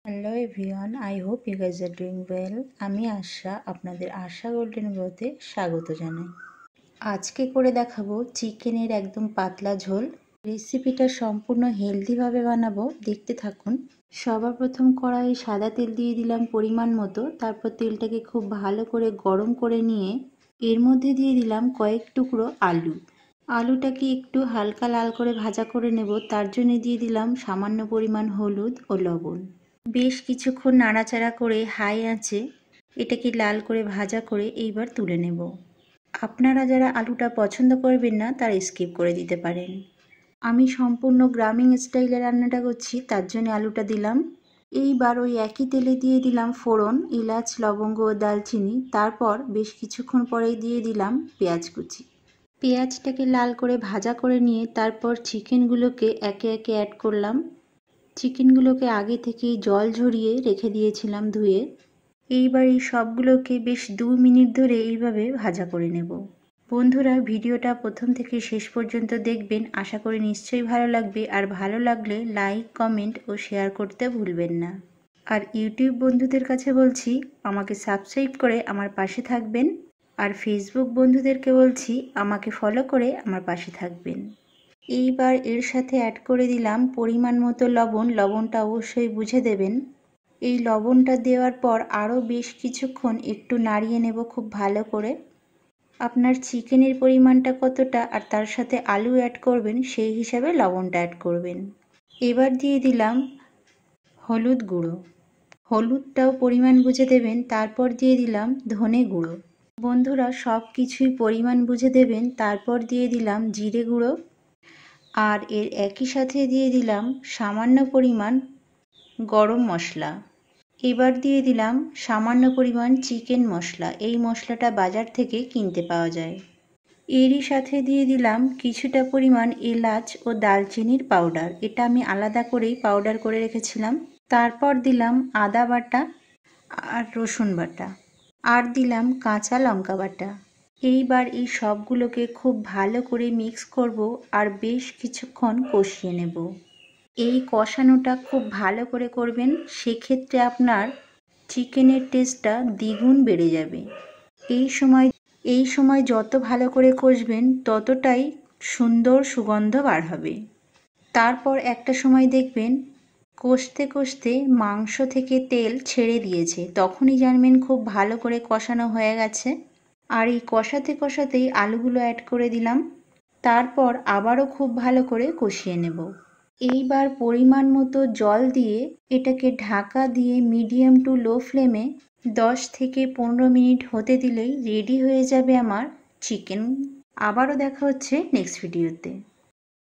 Hello everyone, I hope you guys are doing well. আমি আশা, আপনাদের আশা গোল্ডেন গ্রোতে স্বাগত জানাই। আজকে করে দেখাবো চিকেনের একদম পাতলা ঝোল। রেসিপিটা সম্পূর্ণ হেলদিভাবে বানাবো, দেখতে থাকুন। সবার প্রথম কড়াইয়ে সাদা তেল দিয়ে দিলাম পরিমাণ মতো। তারপর তেলটাকে খুব ভালো করে গরম করে নিয়ে এর মধ্যে দিয়ে দিলাম কয়েক টুকরো আলু। আলুটাকে একটু হালকা লাল করে ভাজা করে নেব, তার জন্য দিয়ে দিলাম সামান্য পরিমাণ হলুদ ও লবণ। বেশ কিছুক্ষণ নাড়াচাড়া করে হাই আঁচে এটাকে লাল করে ভাজা করে এইবার তুলে নেব। আপনারা যারা আলুটা পছন্দ করবেন না তারা স্কিপ করে দিতে পারেন। আমি সম্পূর্ণ গ্রামীণ স্টাইলে রান্নাটা করছি, তার জন্য আলুটা দিলাম। এইবার ওই একই তেলে দিয়ে দিলাম ফোড়ন, এলাচ, লবঙ্গ ও দালচিনি। তারপর বেশ কিছুক্ষণ পরেই দিয়ে দিলাম পেঁয়াজ কুচি। পেঁয়াজটাকে লাল করে ভাজা করে নিয়ে তারপর চিকেনগুলোকে একে একে অ্যাড করলাম। চিকেনগুলোকে আগে থেকেই জল ঝরিয়ে রেখে দিয়েছিলাম ধুয়ে। এইবার এই সবগুলোকে বেশ 2 মিনিট ধরে এইভাবে ভাজা করে নেব। বন্ধুরা, ভিডিওটা প্রথম থেকে শেষ পর্যন্ত দেখবেন, আশা করি নিশ্চয়ই ভালো লাগবে। আর ভালো লাগলে লাইক, কমেন্ট ও শেয়ার করতে ভুলবেন না। আর ইউটিউব বন্ধুদের কাছে বলছি, আমাকে সাবস্ক্রাইব করে আমার পাশে থাকবেন। আর ফেসবুক বন্ধুদেরকে বলছি, আমাকে ফলো করে আমার পাশে থাকবেন। এইবার এর সাথে অ্যাড করে দিলাম পরিমাণ মতো লবণ। লবণটা অবশ্যই বুঝে দেবেন। এই লবণটা দেওয়ার পর আরও বেশ কিছুক্ষণ একটু নাড়িয়ে নেব খুব ভালো করে। আপনার চিকেনের পরিমাণটা কতটা আর তার সাথে আলু অ্যাড করবেন সেই হিসাবে লবণটা অ্যাড করবেন। এবার দিয়ে দিলাম হলুদ গুঁড়ো। হলুদটাও পরিমাণ বুঝে দেবেন। তারপর দিয়ে দিলাম ধনে গুঁড়ো। বন্ধুরা, সব কিছুই পরিমাণ বুঝে দেবেন। তারপর দিয়ে দিলাম জিরে গুঁড়ো। আর এর একই সাথে দিয়ে দিলাম সামান্য পরিমাণ গরম মশলা। এবার দিয়ে দিলাম সামান্য পরিমাণ চিকেন মশলা। এই মশলাটা বাজার থেকে কিনতে পাওয়া যায়। এরই সাথে দিয়ে দিলাম কিছুটা পরিমাণ এলাচ ও দালচিনির পাউডার। এটা আমি আলাদা করেই পাউডার করে রেখেছিলাম। তারপর দিলাম আদা বাটা আর রসুন বাটা, আর দিলাম কাঁচা লঙ্কা বাটা। এইবার এই সবগুলোকে খুব ভালো করে মিক্স করব আর বেশ কিছুক্ষণ কষিয়ে নেব। এই কষানোটা খুব ভালো করে করবেন, সেক্ষেত্রে আপনার চিকেনের টেস্টটা দ্বিগুণ বেড়ে যাবে। এই সময় যত ভালো করে কষবেন ততটাই সুন্দর সুগন্ধ বার হবে। তারপর একটা সময় দেখবেন কষতে কষতে মাংস থেকে তেল ছেড়ে দিয়েছে, তখনই জানবেন খুব ভালো করে কষানো হয়ে গেছে। আর এই কষাতে কষাতেই আলুগুলো অ্যাড করে দিলাম। তারপর আবারও খুব ভালো করে কষিয়ে নেব। এইবার পরিমাণ মতো জল দিয়ে এটাকে ঢাকা দিয়ে মিডিয়াম টু লো ফ্লেমে 10 থেকে 15 মিনিট হতে দিলেই রেডি হয়ে যাবে আমার চিকেন। আবারও দেখা হচ্ছে নেক্সট ভিডিওতে।